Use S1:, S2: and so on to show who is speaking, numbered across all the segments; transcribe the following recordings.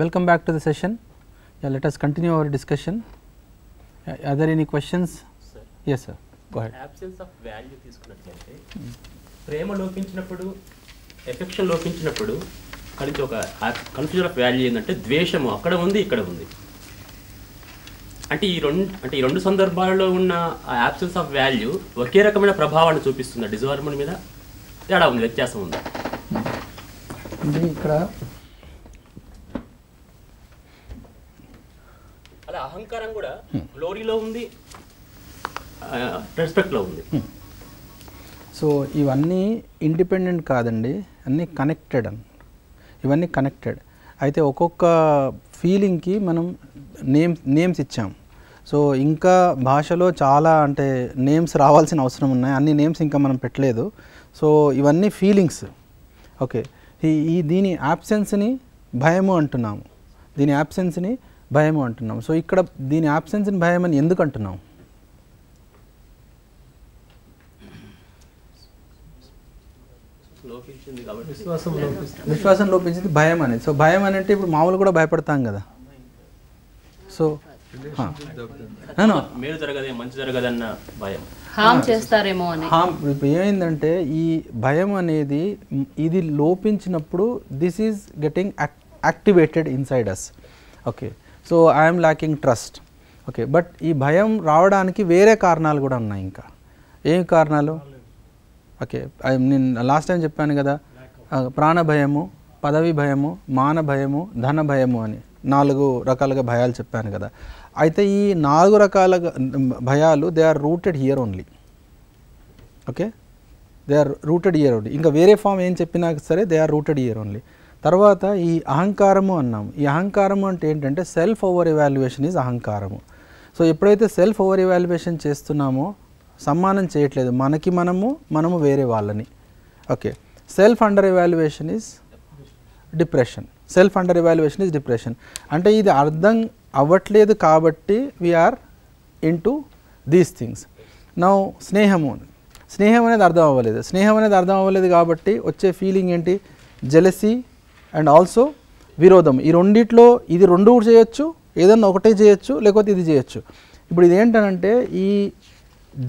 S1: Welcome back to the session. Yeah, let us continue our discussion. Are there any questions?
S2: Sir.
S1: Yes, sir. Go ahead.
S2: Absence of value తీసుకున్నట్లయితే ప్రేమ లోపించినప్పుడు affection లోపించినప్పుడు కలిసి ఒక confusion of value ఏంటంటే ద్వేషము అక్కడ ఉంది ఇక్కడ ఉంది. అంటే ఈ రెండు సందర్భాలలో ఉన్న ఆ యాబ్సెన్స్ ఆఫ్ వాల్యూ ఒకే రకమైన ప్రభావాన్ని చూపిస్తుంది డిజార్మోని మీద. తేడా ఉంది, వ్యత్యాసం ఉంది.
S1: అంటే ఇక్కడ
S2: అలా అహంకారం కూడా గ్లోరీలో ఉంది, రెస్పెక్ట్లో ఉంది.
S1: సో ఇవన్నీ ఇండిపెండెంట్ కాదండి, అన్నీ కనెక్టెడ్ ఇవన్నీ కనెక్టెడ్. అయితే ఒక్కొక్క ఫీలింగ్కి మనం నేమ్స్ ఇచ్చాం. సో ఇంకా భాషలో చాలా అంటే నేమ్స్ రావాల్సిన అవసరం ఉన్నాయి, అన్ని నేమ్స్ ఇంకా మనం పెట్టలేదు. సో ఇవన్నీ ఫీలింగ్స్. ఓకే, దీని యాబ్సెన్స్ని భయము అంటున్నాము, దీని యాబ్సెన్స్ని భయము అంటున్నాము. సో ఇక్కడ దీని యాబ్సెన్స్ని భయం అని ఎందుకు అంటున్నాం? విశ్వాసం లోపించింది భయం అనేది. సో భయం అని అంటే ఇప్పుడు మామూలు కూడా భయపడతాం కదా. సో
S2: మేలు జరగదే మంచి జరగదన్న భయం,
S3: హామ్ చేస్తారేమో అని.
S1: ఇప్పుడు ఏమైందంటే ఈ భయం అనేది ఇది లోపించినప్పుడు this is getting activated inside us. Okay, so I'm lacking trust. Okay, but ఈ భయం రావడానికి వేరే కారణాలు కూడా ఉన్నాయి. ఇంకా ఏం కారణాలు? ఓకే, నేను లాస్ట్ టైం చెప్పాను కదా, ప్రాణ భయము, పదవి భయము, మాన భయము, ధన భయము అని 4 రకాలుగా భయాలు చెప్పాను కదా. అయితే ఈ 4 రకాల భయాలు they are rooted here only. Okay, they are rooted here only. ఇంకా వేరే ఫామ్ ఏం చెప్పినా సరే they are rooted here only. తర్వాత ఈ అహంకారము అన్నాము. ఈ అహంకారము అంటే ఏంటంటే సెల్ఫ్ ఓవర్ ఎవాల్యుయేషన్ ఈజ్ అహంకారము. సో ఎప్పుడైతే సెల్ఫ్ ఓవర్ ఎవాల్యుయేషన్ చేస్తున్నామో సమ్మానం చేయట్లేదు మనము వేరే వాళ్ళని. Okay, self under evaluation is depression. Self under evaluation is depression. అంటే ఇది అర్థం అవ్వట్లేదు కాబట్టి we are into these things. Now స్నేహం అనేది అర్థం అవ్వలేదు కాబట్టి వచ్చే ఫీలింగ్ ఏంటి? జెలసీ అండ్ ఆల్సో విరోధం. ఈ రెండిట్లో ఇది రెండు చేయొచ్చు, ఏదన్నా ఒకటే చేయొచ్చు, లేకపోతే ఇది చేయొచ్చు. ఇప్పుడు ఇది ఏంటంటే ఈ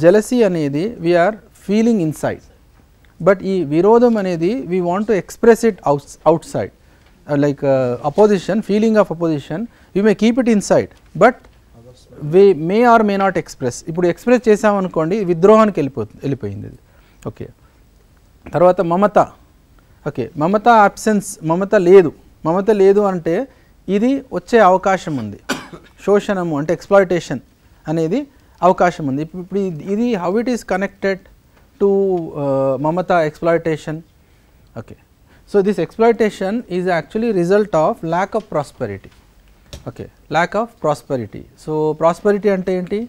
S1: జెలసీ అనేది వీఆర్ ఫీలింగ్ ఇన్సైడ్, బట్ ఈ విరోధం అనేది we want to express it outside. Like opposition, feeling of opposition we may keep it inside but we may or may not express. ఇప్పుడు ఎక్స్ప్రెస్ చేసామనుకోండి విద్రోహానికి వెళ్ళిపోయింది ఇది. ఓకే, తర్వాత మమత. ఓకే, మమత absence, మమత లేదు అంటే ఇది వచ్చే అవకాశం ఉంది. శోషణము అంటే ఎక్స్ప్లాయిటేషన్ అనేది అవకాశం ఉంది. ఇప్పుడు ఇది how it is connected to Mamata exploitation. Okay, so this exploitation is actually result of lack of prosperity. Okay, lack of prosperity. So prosperity అంటే ఏంటి?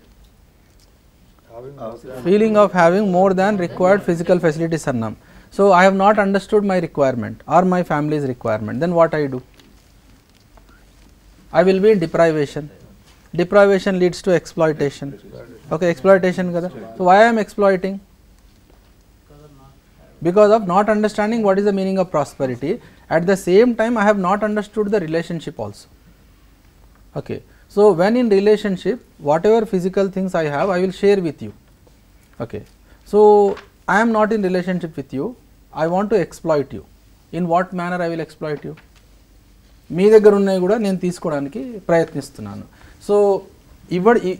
S1: Feeling of having more than required physical facilities అన్నాం. So I have not understood my requirement or my family's requirement, then what I do? I will be in deprivation. Deprivation leads to exploitation. Okay, exploitation kada. So why I am exploiting? Because of not understanding what is the meaning of prosperity. At the same time I have not understood the relationship also. Okay, so when in relationship whatever physical things I have I will share with you. Okay, so I am not in relationship with you, I want to exploit you. In what manner I will exploit you? మీ దగ్గర ఉన్నాయి కూడా నేను తీసుకోవడానికి ప్రయత్నిస్తున్నాను. So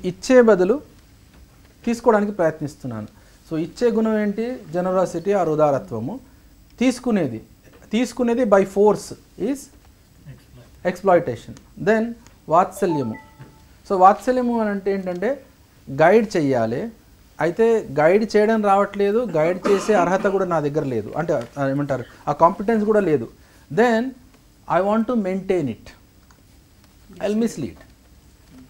S1: ఇచ్చే బదులు తీసుకోవడానికి ప్రయత్నిస్తున్నాను. సో ఇచ్చే గుణం ఏంటి? జనరాసిటీ ఆర్ ఉదారత్వము. తీసుకునేది by force is exploitation. Then వాత్సల్యము. సో వాత్సల్యము అని అంటే ఏంటంటే గైడ్ చెయ్యాలి, అయితే గైడ్ చేయడం రావట్లేదు, గైడ్ చేసే అర్హత కూడా నా దగ్గర లేదు, అంటే ఏమంటారు ఆ కాంపిటెన్స్ కూడా లేదు. Then I want to maintain it, I will mislead.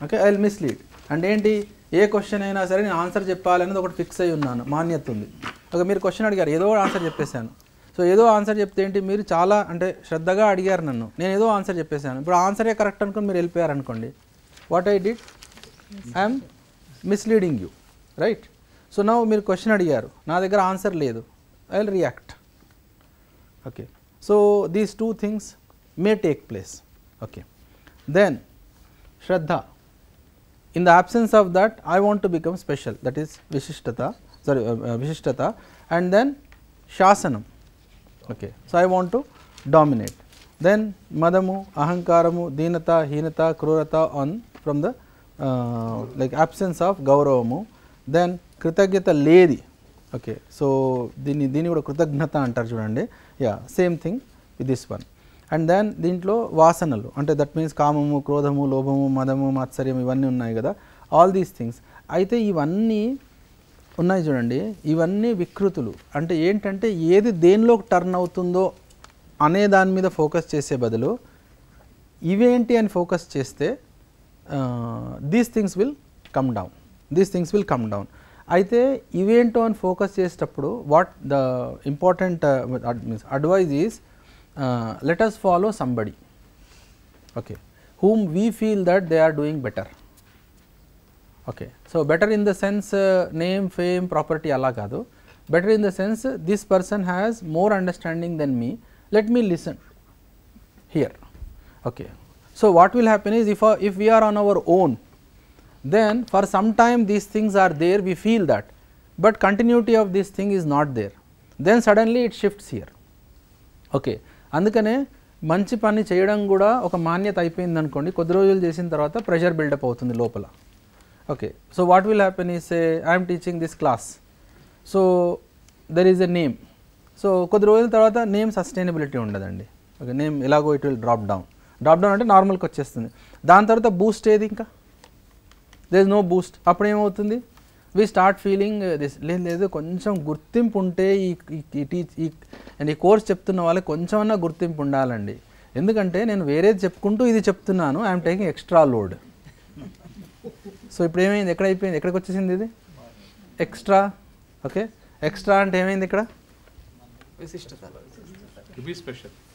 S1: Okay, I will mislead అంటే ఏంటి? ఏ క్వశ్చన్ అయినా సరే నేను ఆన్సర్ చెప్పాలనేది ఒకటి ఫిక్స్ అయి ఉన్నాను, మాన్యత ఉంది. ఓకే, మీరు క్వశ్చన్ అడిగారు, ఏదో ఆన్సర్ చెప్పేశాను. సో ఏదో ఆన్సర్ చెప్తే ఏంటి? మీరు చాలా అంటే శ్రద్ధగా అడిగారు నన్ను, నేను ఏదో ఆన్సర్ చెప్పేశాను. ఇప్పుడు ఆన్సరే కరెక్ట్ అనుకుని మీరు వెళ్ళిపోయారు అనుకోండి, what I did? I'm misleading you, right? So now మీరు క్వశ్చన్ అడిగారు, నా దగ్గర ఆన్సర్ లేదు, I will react. Okay, so these 2 things may take place. Okay. then Shraddha. In the absence of that, I want to become special, that is Vishishtata, sorry, Vishishtata, and then Shasanam. Okay. So, I want to dominate. Then Madamu, Ahankaramu, Deenata, Heenata, Krurata on from the like absence of Gauravamu. Then Kritagyata Ledi. Okay. So, దీని కూడా కృతజ్ఞత అంటారు చూడండి. Yeah, same thing with this one. And then దీంట్లో వాసనలు అంటే that means కామము, క్రోధము, లోభము, మదము, మాత్సర్యం ఇవన్నీ ఉన్నాయి కదా, ఆల్ దీస్ థింగ్స్. అయితే ఇవన్నీ ఉన్నాయి చూడండి, ఇవన్నీ వికృతులు. అంటే ఏంటంటే ఏది దేనిలోకి టర్న్ అవుతుందో అనే దాని మీద ఫోకస్ చేసే బదులు ఇవేంటి అని ఫోకస్ చేస్తే these things will come down, these things will come down. అయితే ఇవేంటో అని ఫోకస్ చేసేటప్పుడు what the important advise is let us follow somebody, okay, whom we feel that they are doing better. Okay. So, better in the sense name, fame, property ala kaadu, better in the sense this person has more understanding than me, let me listen here. Okay. So, what will happen is if we are on our own, then for some time these things are there, we feel that, but continuity of this thing is not there, then suddenly it shifts here. Okay. అందుకనే మంచి పని చేయడం కూడా ఒక మాన్యత అయిపోయింది అనుకోండి, కొద్ది రోజులు చేసిన తర్వాత ప్రెషర్ బిల్డప్ అవుతుంది లోపల. Okay. So what will happen is I'm teaching this class, so there is a name. So కొద్ది రోజుల తర్వాత నేమ్ సస్టైనబిలిటీ ఉండదండి. ఓకే. నేమ్ ఎలాగో ఇట్ విల్ డ్రాప్ డౌన్ అంటే నార్మల్కి వచ్చేస్తుంది. దాని తర్వాత బూస్ట్ ఏది, ఇంకా దేర్ ఇస్ నో బూస్ట్. అప్పుడు ఏమవుతుంది, వి స్టార్ట్ ఫీలింగ్ దిస్, లేదు కొంచెం గుర్తింపు ఉంటే ఈ కోర్స్ చెప్తున్న వాళ్ళకి కొంచెం అన్నా గుర్తింపు ఉండాలండి. ఎందుకంటే నేను వేరేది చెప్పుకుంటూ ఇది చెప్తున్నాను, I'm taking extra load. So ఇప్పుడు ఏమైంది, ఎక్కడైపోయింది, ఎక్కడికి వచ్చేసింది ఇది ఎక్స్ట్రా. ఓకే. ఎక్స్ట్రా అంటే ఏమైంది ఇక్కడ,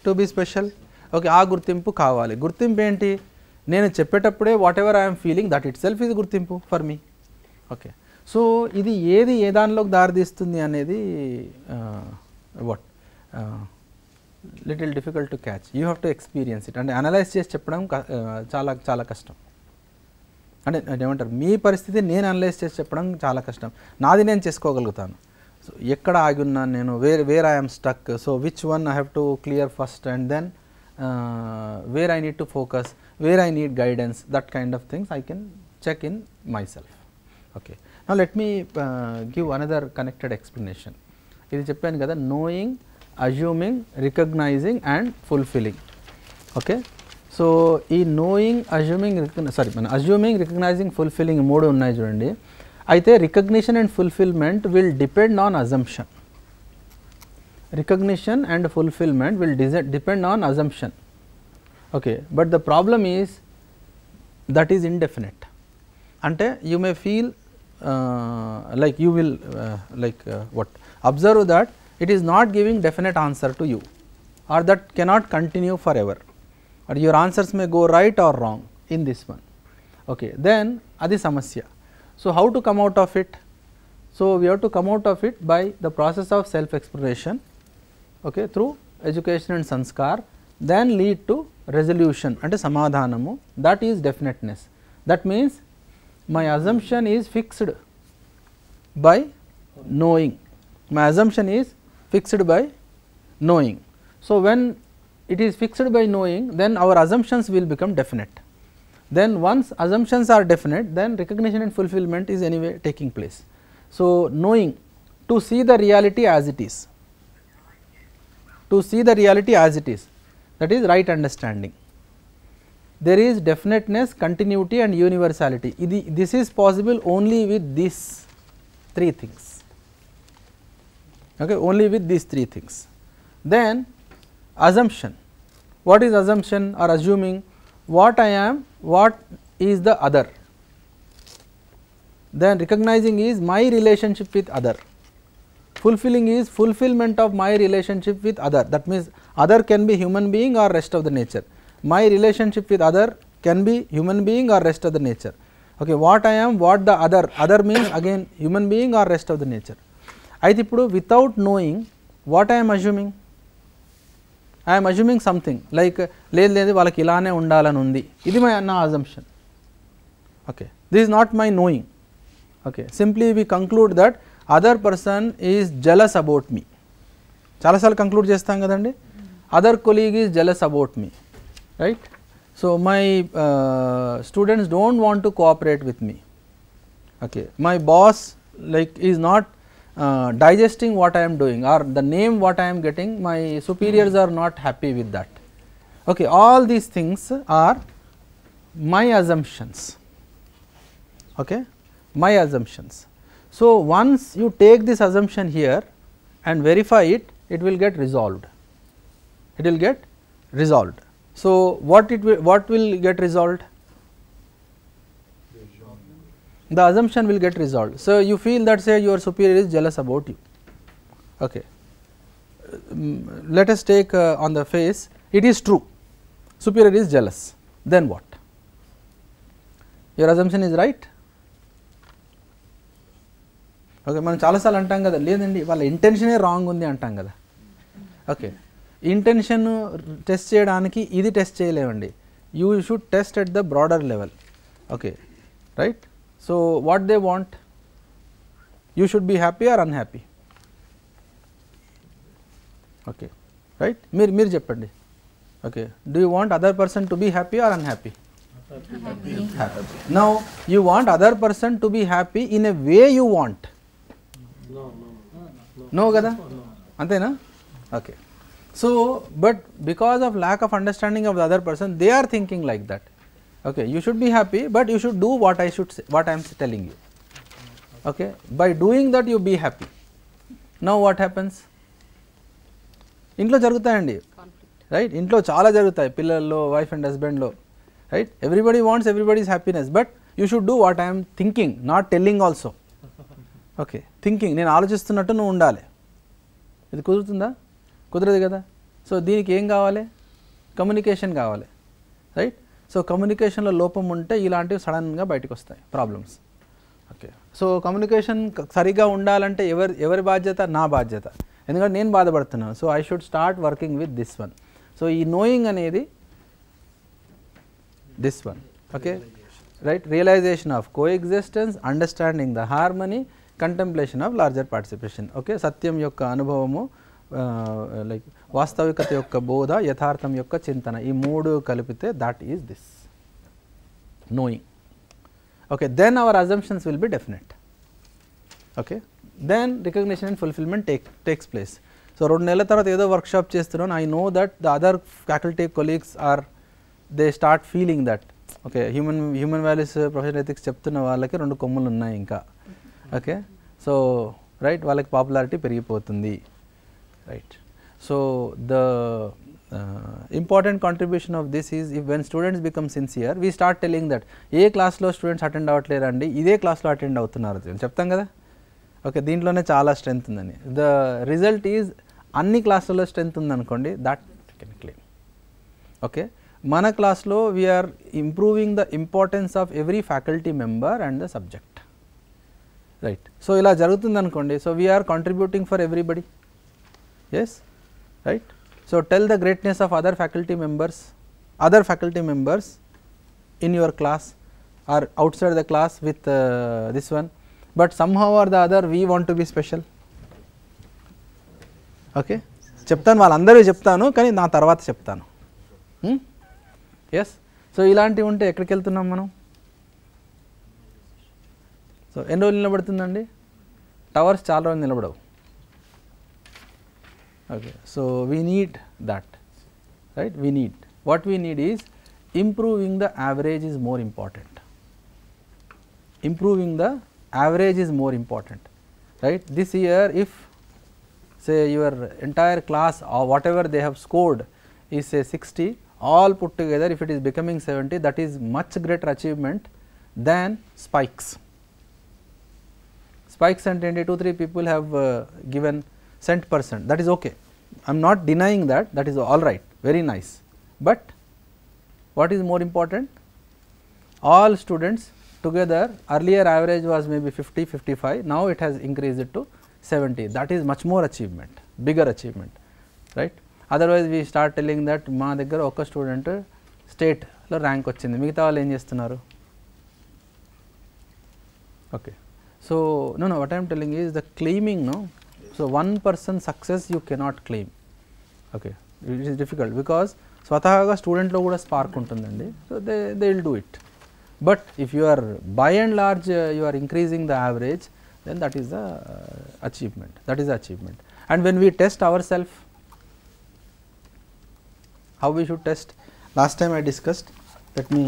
S1: టు బీ స్పెషల్. ఓకే. ఆ గుర్తింపు కావాలి. గుర్తింపు ఏంటి, నేను చెప్పేటప్పుడే whatever I'm feeling that itself ఇది గుర్తింపు ఫర్ మీ. ఓకే. సో ఇది ఏది ఏ దానిలోకి దారితీస్తుంది అనేది what little difficult to catch, you have to experience it. అంటే అనలైజ్ చేసి చెప్పడం చాలా చాలా కష్టం. అంటే ఏమంటారు, మీ పరిస్థితి నేను అనలైజ్ చేసి చెప్పడం చాలా కష్టం, నాది నేను చేసుకోగలుగుతాను. సో ఎక్కడ ఆగి ఉన్నాను నేను, where I'm stuck, so which one I have to clear first and then where I need to focus, where I need guidance, that kind of things I can check in myself. Okay. Now, let me give another connected explanation. ఇది చెప్పాను కదా, knowing, assuming, recognizing and fulfilling. Okay. So ఈ knowing, assuming, recognizing, fulfilling మూడు ఉన్నాయి చూడండి. అయితే recognition and fulfillment will depend on assumption. Recognition and fulfillment will depend on assumption. Okay. But the problem is that is indefinite. అంటే you may feel like you will observe that it is not giving definite answer to you, or that cannot continue forever, or your answers may go right or wrong in this one. Okay. Then adi samasya. So how to come out of it? So we have to come out of it by the process of self exploration, okay, through education and sanskar, then lead to resolution ante samadhanamu, that is definiteness. That means my assumption is fixed by knowing, my assumption is fixed by knowing. So when it is fixed by knowing, then our assumptions will become definite. Then once assumptions are definite, then recognition and fulfillment is anyway taking place. So knowing, to see the reality as it is, to see the reality as it is, that is right understanding. There is definiteness, continuity and universality. This is possible only with these three things. Okay, only with these three things. Then assumption. What is assumption or assuming? What I am, what is the other. Then recognizing is my relationship with other. Fulfilling is fulfillment of my relationship with other. That means other can be human being or rest of the nature. My relationship with other can be human being or rest of the nature. Okay. What I am, what the other means again human being or rest of the nature. అయితే ఇప్పుడు without knowing what I am assuming, I'm assuming something like లేదు లేదు వాళ్ళకి ఇలానే ఉండాలని ఉంది, ఇది నా assumption. Okay, this is not my knowing. Okay, simply we conclude that other person is jealous about మీ. చాలాసార్లు కంక్లూడ్ చేస్తాం కదండి, other colleague is jealous about me, right. So my students don't want to cooperate with me. Okay, my boss like is not digesting what I am doing, or the name what I am getting, my superiors are not happy with that. Okay, all these things are my assumptions. Okay, my assumptions. So once you take this assumption here and verify it, it will get resolved. It will get resolved. So what will get resolved? The assumption will get resolved. So you feel that say your superior is jealous about you. Okay, let us take on the face, it is true, superior is jealous, then what? Your assumption is right. Okay, మనం చాలాసార్లు అంటాం కదా, లేదండి వాళ్ళ ఇంటెన్షనే wrong ఉంది అంటాం కదా. Okay, intention test చేయడానికి ఇది టెస్ట్ చేయలేమండి, you should test at the broader level. Okay, right. So what they want, you should be happy or unhappy. Okay, right, మీరు చెప్పండి. Okay, do you want other person to be happy or unhappy? Happy. Now you want other person to be happy in a way you want. No kada, antena? Okay, so but because of lack of understanding of the other person, they are thinking like that. Okay, you should be happy, but you should do what I should say, what I am telling you. Okay, by doing that you be happy. Now what happens? ఇంట్లో జరుగుతాయండి, right, ఇంట్లో చాలా జరుగుతాయి, పిల్లల్లో, wife and హస్బెండ్లో, right. Everybody wants everybody's happiness, but you should do what I'm thinking, not telling also. Okay, thinking, నేను ఆలోచిస్తున్నట్టు నువ్వు ఉండాలి. ఇది కుదురుతుందా? కుదరదు కదా. సో దీనికి ఏం కావాలి? కమ్యూనికేషన్ కావాలి, రైట్. సో కమ్యూనికేషన్లో లోపం ఉంటే ఇలాంటివి సడన్గా బయటకు వస్తాయి ప్రాబ్లమ్స్. ఓకే, సో కమ్యూనికేషన్ సరిగా ఉండాలంటే ఎవరి బాధ్యత? నా బాధ్యత, ఎందుకంటే నేను బాధపడుతున్నాను. So I should start working with this one. So ఈ నోయింగ్ అనేది this one. Okay, right, realization of coexistence, understanding the harmony, contemplation of larger participation. Okay, satyam yokka anubhavamu, like vastavikata yokka bodha, yathartham yokka chintana, ee moodu kalipite, that is this knowing. Okay, then our assumptions will be definite. Okay, then recognition and fulfillment takes place. So 2 నెలల తర్వాత ఏదో workshop చేస్తున్నాను, I know that the other faculty colleagues are, they start feeling that okay, human values professional ethics చెప్తున్న వాళ్ళకి 2 కొమ్ములు ఉన్నాయి ఇంకా. Okay, so right, వాళ్ళకి పాపులారిటీ పెరిగిపోతుంది, right. So the important contribution of this is, if when students become sincere, we start telling that a క్లాస్లో students attend అవ్వట్లేరండి, ఇదే క్లాస్లో అటెండ్ అవుతున్నారు చెప్తాం కదా. ఓకే, దీంట్లోనే చాలా స్ట్రెంత్ ఉందని. ద రిజల్ట్ ఈజ్ అన్ని క్లాసులలో స్ట్రెంత్ ఉందనుకోండి, దట్ కెన్ క్లెయిమ్. ఓకే, మన క్లాస్లో we are improving the importance of every faculty member and the subject, right. So ఇలా జరుగుతుంది అనుకోండి, so we are contributing for everybody. Yes, right. So tell the greatness of other faculty members in your class or outside the class with this one, but somehow or the other we want to be special. Okay, చెప్తాను, వాళ్ళందరూ చెప్తాను, కానీ నా తర్వాత చెప్తాను. Yes, so ఇలాంటివి ఉంటే ఎక్కడికి వెళ్తున్నాం మనం? సో ఎన్ని రోజులు నిలబడుతుందండి? టవర్స్ చాలా రోజులు నిలబడవు. Okay, so we need that, right. We need, what we need is improving the average is more important. Improving the average is more important, right. This year if say your entire class or whatever they have scored is say 60, all put together, if it is becoming 70, that is much greater achievement than spikes. Spikes and 2-3 people have given cent percent, that is okay, I am not denying that, that is all right, very nice. But what is more important? All students together, earlier average was maybe 50-55, now it has increased it to 70, that is much more achievement, bigger achievement, right. Otherwise we start telling that మా దగ్గర ఒక student స్టేట్లో rank వచ్చింది, మిగతా వాళ్ళు ఏం చేస్తున్నారు? Okay, so no, what I am telling is the claiming, no. So one person success you cannot claim. Okay, it is difficult because స్వతహాగా స్టూడెంట్లో కూడా స్పార్క్ ఉంటుందండి. So they will do it. But if you are by and large you are increasing the average, then that is the achievement. That is the achievement. And when we test ourselves, how we should test? Last time I discussed. Let me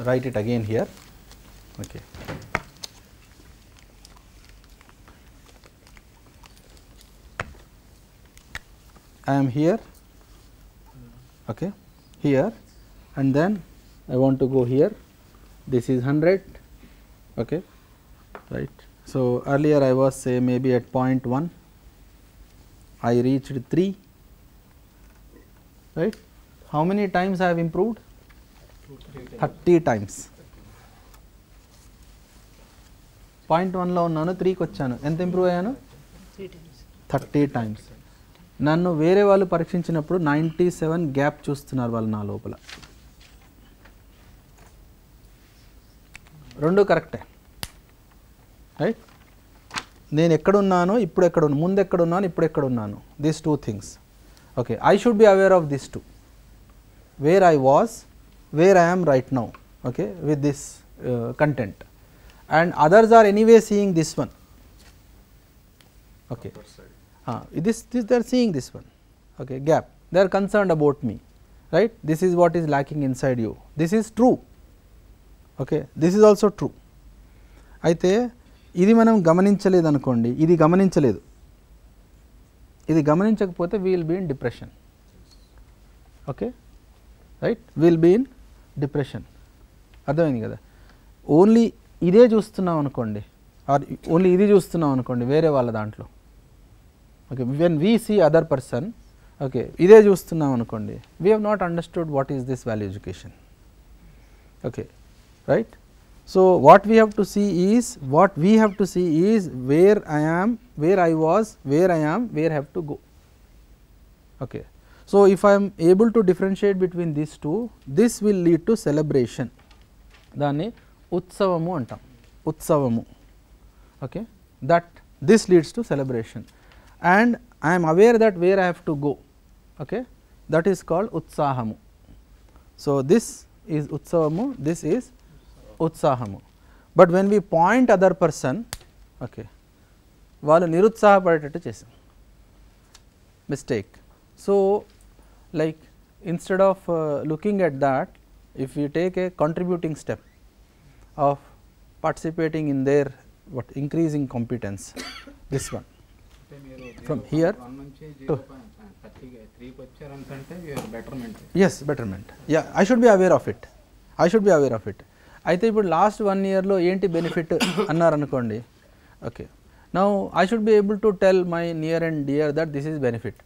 S1: write it again here. Okay. I am here. Okay, here, and then I want to go here. This is 100. Okay, right. So earlier I was say maybe at 0.1. I reached 3. Right. How many times I have improved? 30 times. 0.1 లో ఉన్నాను, 3కి వచ్చాను. ఎంత improve అయ్యాను? 30 times. నన్ను వేరే వాళ్ళు పరీక్షించినప్పుడు 97 gap చూస్తున్నారు వాళ్ళు నా లోపల. రెండు కరెక్టే, రైట్. నేను ఎక్కడున్నాను, ఇప్పుడు ఎక్కడున్నాను, ముందు ఎక్కడున్నాను, ఇప్పుడు ఎక్కడున్నాను, these 2 things. Okay, I should be aware of this 2, where I was, where I am right now, okay, with this content, and others are anyway seeing this one. Okay, this they are seeing this one. Okay, gap, they are concerned about me, right. This is what is lacking inside you. This is true. Okay, this is also true. అయితే ఇది మనం గమనించలేదు అనుకోండి, ఇది గమనించలేదు, ఇది గమనించకపోతే we will be in depression. Okay, right, we will be in depression. అర్థమైంది కదా. ఓన్లీ ఇదే చూస్తున్నాం అనుకోండి, ఆర్ ఓన్లీ ఇది చూస్తున్నాం అనుకోండి వేరే వాళ్ళ దాంట్లో. Okay, when we see other person, okay, ఇదే చూస్తున్నాం అనుకోండి, we have not understood what is this value education. Okay, right. So what we have to see is, what we have to see is where I am, where I was, where I am, where have to go. Okay, so if I am able to differentiate between this 2, this will lead to celebration. దాన్ని ఉత్సవము అంటాం, ఉత్సవము. Okay, that this leads to celebration. And I am aware that where I have to go, okay, that is called utsahamu. So this is utsavamu, this is utsahamu. But when we point other person, okay, వాళ్ళు నిరుత్సాహపడేటట్టు చేసాం, mistake. So like instead of looking at that, if we take a contributing step of participating in their what increasing competence, this one. From here to yes, betterment. Yeah, I should be aware of it. I should be aware of it. అయితే ఇప్పుడు last 1 year లో ఏంటి benefit అన్నారు అనుకోండి. Okay, now I should be able to tell my near and dear that this is benefit.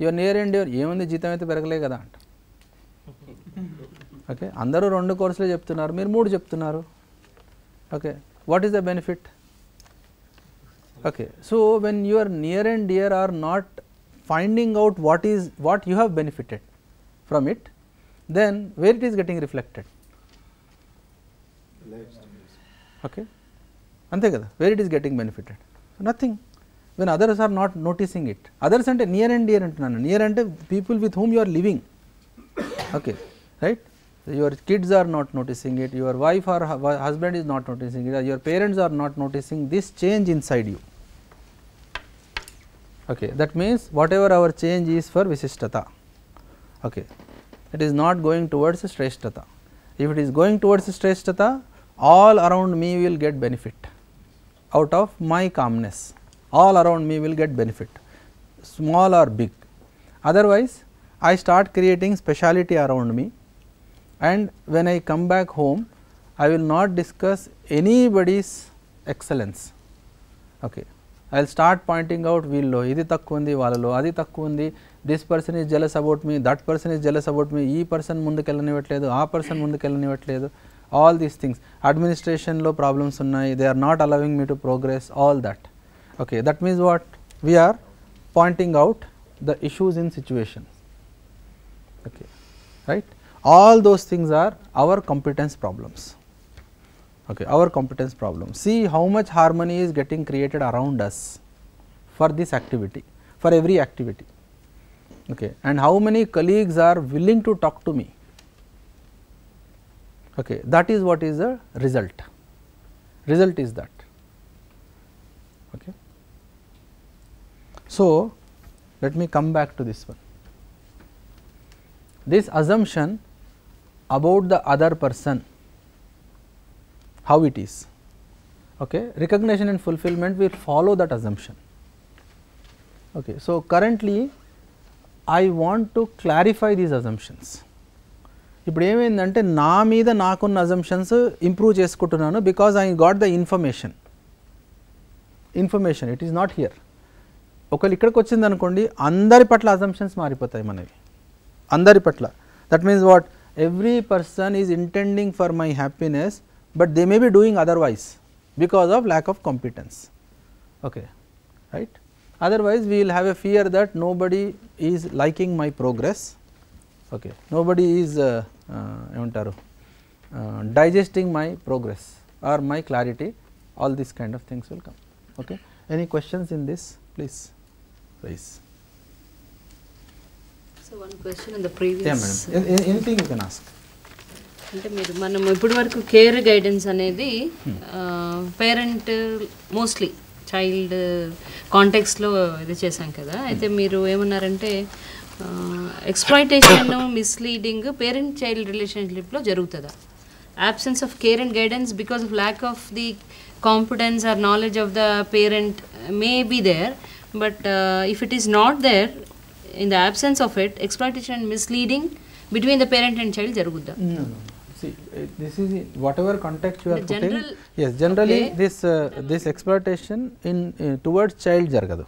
S1: Your near and dear ఏముంది, జీతం అయితే పెరగలే కదా అంట. ఓకే, అందరూ 2 కోర్సులే చెప్తున్నారు, మీరు 3 చెప్తున్నారు. Okay, what is the benefit? Okay, so when your near and dear are not finding out what you have benefited from it, then where it is getting reflected? Okay, ante kada, where it is getting benefited? Nothing. When others are not noticing it, others ante near and dear antunnanu, near ante people with whom you are living. Okay, right, your kids are not noticing it, your wife or husband is not noticing it, your parents are not noticing this change inside you. Okay, that means whatever our change is for Visishtata, okay, it is not going towards Shrestata. If it is going towards Shrestata, all around me will get benefit out of my calmness, all around me will get benefit, small or big. Otherwise I start creating speciality around me, and when I come back home I will not discuss anybody's excellence. Okay, I will start pointing out వీళ్ళు ఇది తక్కువ ఉంది, వాళ్ళలో అది తక్కువ ఉంది, this person is jealous about me, that person is jealous about me, ఈ person ముందుకెళ్ళనివ్వట్లేదు, ఆ పర్సన్ ముందుకెళ్ళనివ్వట్లేదు, ఆల్ దీస్ థింగ్స్. అడ్మినిస్ట్రేషన్లో ప్రాబ్లమ్స్ ఉన్నాయి, they are not allowing me to progress, all that. Okay, that means what, we're pointing out the issues in situations. Okay, right? All those things are our competence problems. Okay, our competence problems. See how much harmony is getting created around us for this activity, for every activity. Okay, and how many colleagues are willing to talk to me. Okay, that is what is the result. Result is that. Okay. So, let me come back to this one. This assumption about the other person, how it is. Okay. Recognition and fulfillment will follow that assumption. Okay. So, currently I want to clarify these assumptions. ఇప్పుడు ఏమైందంటే నా మీద నాకున్న assumptions improve చేసుకుంటున్నాను because I got the information. It is not here. ఒకవేళ ఇక్కడికి వచ్చింది అనుకోండి అందరి పట్ల అజంప్షన్స్ మారిపోతాయి మనవి, అందరి పట్ల. That means what, every person is intending for my happiness but they may be doing otherwise because of lack of competence. Okay, right. Otherwise, we will have a fear that nobody is liking my progress. Okay, nobody is digesting my progress or my clarity. All these kind of things will come. Okay, any questions in this? Please raise.
S3: So one question in the previous.
S1: Yeah, madam. Anything you can ask.
S3: అంటే మీరు మనం ఇప్పటి వరకు care guidance అనేది parent mostly child కాంటెక్స్లో ఇది చేశాం కదా. అయితే మీరు ఏమన్నారంటే ఎక్స్‌ప్లాయిటేషన్, మిస్లీడింగ్ పేరెంట్ చైల్డ్ రిలేషన్షిప్లో జరుగుతుందా? absence of care and guidance because of lack of the competence or knowledge of the parent may be there, but if it is not there, in the absence of it, exploitation and misleading between the parent and child jarugudda?
S1: No. See, this is whatever context you are putting. Yes, generally okay. This exploitation in towards child jaragadu.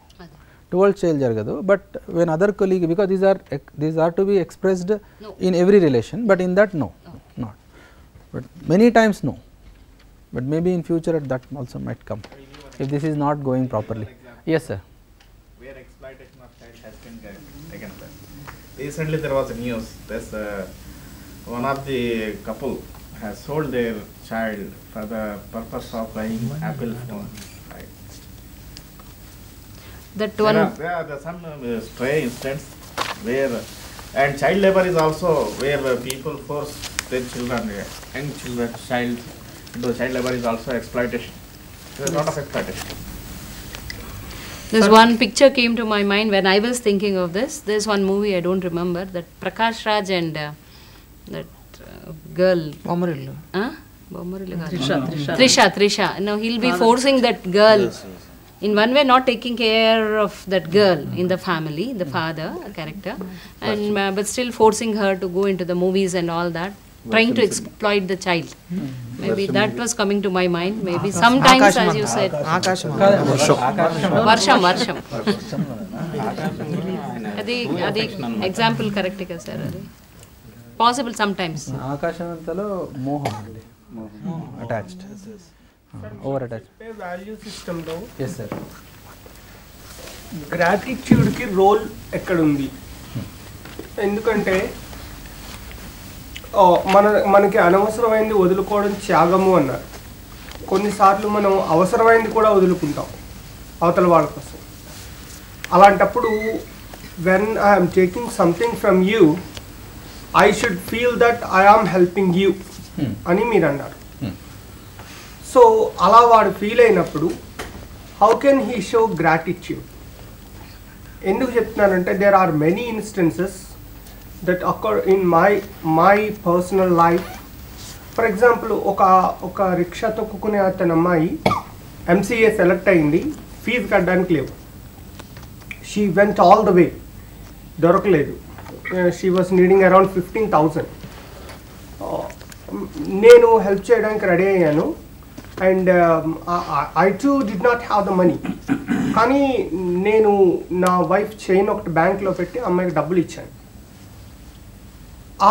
S1: Towards child jaragadu, but when other colleague, because these are to be expressed in every relation, but in that no, not. But many times no. But maybe in future that also might come if this is not going properly. Yes, sir.
S4: Where exploitation of child has been taken place. Recently there was a news. This one of the couple has sold their child for the purpose of buying Apple phone. Right.
S3: That one.
S4: There are some stray instances where, and child labor is also where people force their children, young children, child into child labor is also exploitation. There is a lot of exploitation.
S3: There's one picture came to my mind when I was thinking of this. There's one movie I don't remember, that Prakash Raj and that girl.
S5: Bommarillu.
S3: Bommarillu. Trisha. No, he'll be forcing that girl. Yes. In one way, not taking care of that girl in the family, the father character, and but still forcing her to go into the movies and all that, trying to exploit the child. Maybe that was coming to my mind. Maybe sometimes, as you said, Varsham. Adi example correct ka sir? Possible sometimes.
S1: Akashamantalo moham andi. Attached. Over attached.
S5: Value system lo.
S1: Yes sir.
S5: Gratitude ki role ekkadundi. ఎందుకంటే మనకి అనవసరమైనది వదులుకోవడం త్యాగము అన్నారు. కొన్నిసార్లు మనం అవసరమైనది కూడా వదులుకుంటాం అవతల వాళ్ళ కోసం. అలాంటప్పుడు when I am taking something from you, I should feel that I am helping you అని మీరు అన్నారు. సో అలా వాడు ఫీల్ అయినప్పుడు how can he show gratitude? ఎందుకు చెప్తున్నానంటే there are many instances that occur in my personal life. For example, ఒక rickshaw తొక్కుకునే అతని అమ్మాయి MCA సెలెక్ట్ అయింది, ఫీజు కట్టడానికి లేవు. She went all the way, దొరకలేదు. She was needing around 15,000. నేను హెల్ప్ చేయడానికి రెడీ అయ్యాను, and I too did not have the money. కానీ నేను నా వైఫ్ చైన్ ఒకటి బ్యాంక్లో పెట్టి అమ్మాయికి డబ్బులు ఇచ్చాను.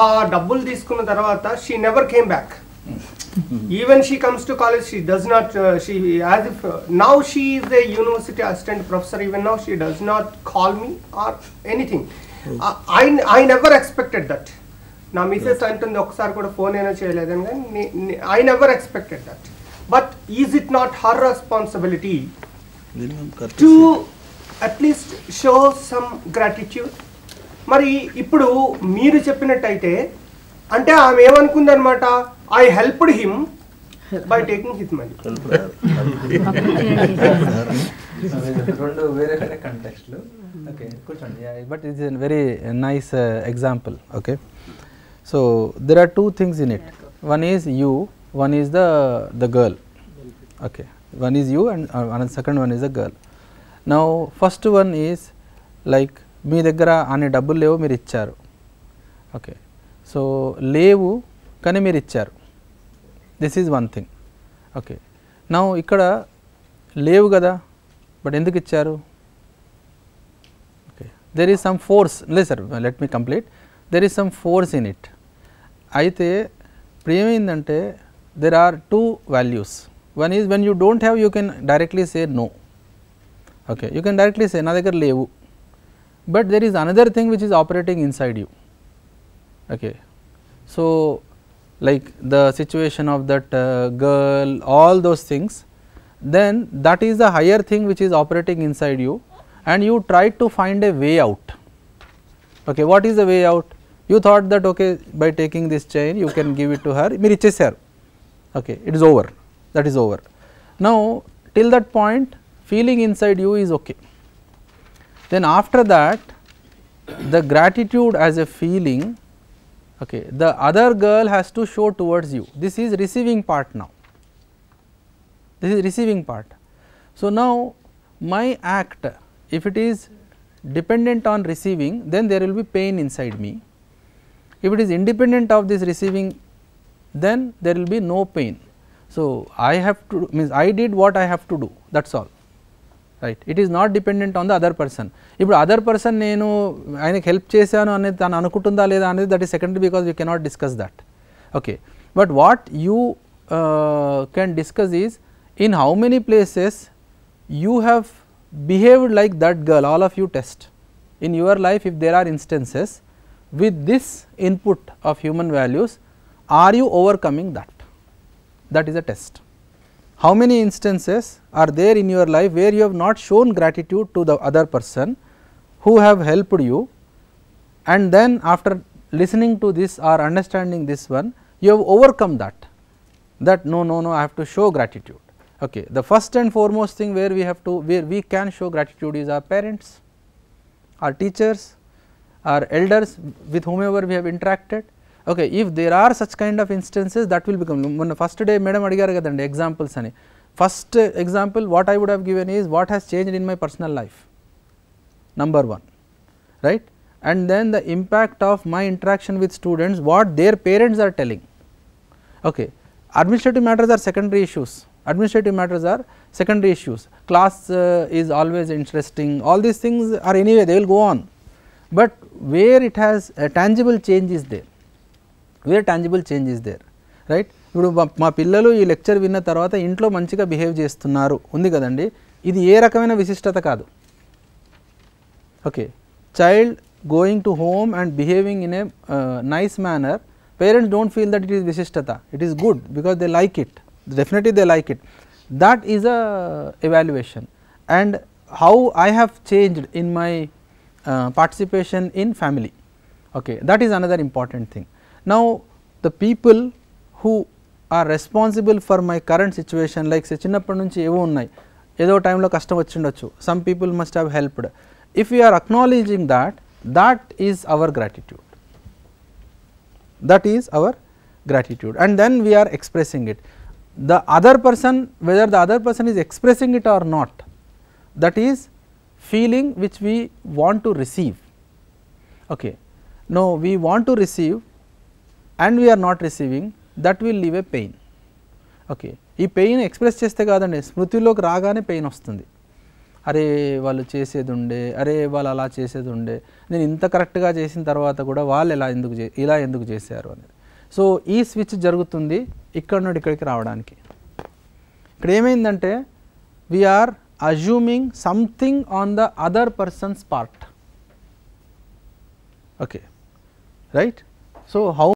S5: ఆ డబ్బులు తీసుకున్న తర్వాత she never came back. Even she comes to college, she does not, she as if now she is a university assistant professor, even now she does not call me or anything. I never expected that. నా Mrs అంటుంది ఒకసారి కూడా phone అయినా చేయలేదని, కానీ I never expected that. But is it not her responsibility to at least show some gratitude? మరి ఇప్పుడు మీరు చెప్పినట్టయితే అంటే ఆమె ఏమనుకుందనమాట, I helped him by taking his money.
S1: రెండు వేరే వేరే కంటెక్స్ట్లు. ఓకే కూర్చోండి. But it's a very nice example. Okay, so there are two things in it. One is you, one is the girl. Okay, one is you and second one is the girl. Now first one is like మీ దగ్గర అనే డబ్బులు లేవు, మీరు ఇచ్చారు. Okay, so లేవు కానీ మీరు ఇచ్చారు. This is one thing. Okay, now ఇక్కడ లేవు కదా, బట్ ఎందుకు ఇచ్చారు? Okay, there is some force. లేదు sir, let me complete. There is some force in it. అయితే ఇప్పుడు ఏమైందంటే there are two values. One is when you don't have, you can directly say no. Okay, you can directly say నా దగ్గర లేవు. But there is another thing which is operating inside you. Okay, so like the situation of that girl, all those things, then that is the higher thing which is operating inside you, and you try to find a way out. Okay, what is the way out? You thought that okay, by taking this chain you can give it to her, meer ichesaru. Okay, it is over, that is over. Now till that point feeling inside you is okay. Then after that the gratitude as a feeling, okay, the other girl has to show towards you. This is receiving part now. This is receiving part. So now my act, if it is dependent on receiving, then there will be pain inside me. If it is independent of this receiving, then there will be no pain. So I have to, means I did what I have to do, that's all. Right, it is not dependent on the other person. ఇప్పుడు other person నేను ఆయనకి help చేశాను అనేది తను అనుకుంటుందా లేదా అనేది that is secondary, because you cannot discuss that. Okay, but what you can discuss is in how many places you have behaved like that girl. All of you test in your life if there are instances with this input of human values, are you overcoming that? That is a test. How many instances are there in your life where you have not shown gratitude to the other person who have helped you, and then after listening to this or understanding this one, you have overcome that, no, I have to show gratitude. Okay, the first and foremost thing where we can show gratitude is our parents, our teachers, our elders with whomever we have interacted. Okay, if there are such kind of instances, that will become, when first day madam adigaru kadandi examples ani, first example what I would have given is what has changed in my personal life, number one, right? And then the impact of my interaction with students, what their parents are telling. Okay, administrative matters are secondary issues, class is always interesting, all these things are anyway they will go on, but where it has a tangible change is there, right? ఇప్పుడు మా పిల్లలు ఈ lecture విన్న తర్వాత ఇంట్లో మంచిగా behave చేస్తున్నారు ఉంది కదండి, ఇది ఏ రకమైన విశిష్టత కాదు. Okay, child going to home and behaving in a nice manner, parents don't feel that it is విశిష్టత, it is good because they like it, definitely they like it. That is a evaluation. And how I have changed in my participation in family. Okay, that is another important thing. Now the people who are responsible for my current situation, like say చిన్నప్పటి నుంచి ఏవో ఉన్నాయి, ఏదో టైంలో కష్టం వచ్చిండొచ్చు, some people must have helped. If we are acknowledging that, that is our gratitude, and then we are expressing it. The other person, whether the other person is expressing it or not, that is feeling which we want to receive. Okay, no, we want to receive and we are not receiving, that will leave a pain. Okay, ఈ pain express చేస్తే కాదండి, స్మృతిలోకి రాగానే pain వస్తుంది. అరే వాళ్ళు చేసేది ఉండే, అరే వాళ్ళు అలా చేసేది ఉండే, నేను ఇంత కరెక్ట్గా చేసిన తర్వాత కూడా వాళ్ళు ఇలా ఎందుకు చేశారు అనేది. సో ఈ స్విచ్ జరుగుతుంది ఇక్కడ నుండి ఇక్కడికి రావడానికి. ఇక్కడ ఏమైందంటే we are assuming something on the other person's part. Okay right. So how